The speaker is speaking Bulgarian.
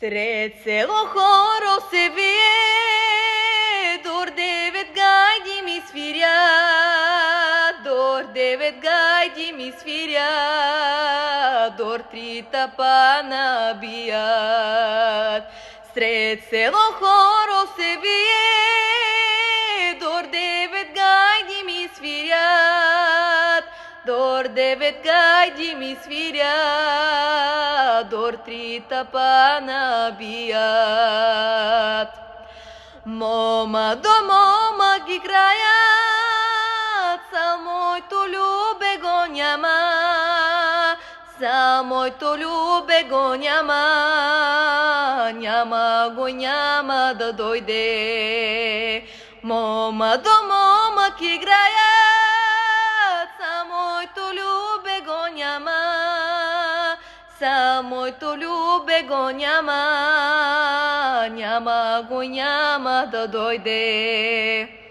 Сред село хоро се вие, дор девет гайди ми свирят, дор девет гайди ми свирят, дор три тапана бият. Сред село хоро се вие, дор девет гайди ми свирят, дор девет гайди ми свирят, дор три тапана бият. Мома до мома ги играят, са моето любе го няма, са моето любе го няма, няма да дойде. Мома до мома ги играят, са моето любе го няма, са моето любе го няма, няма да дойде.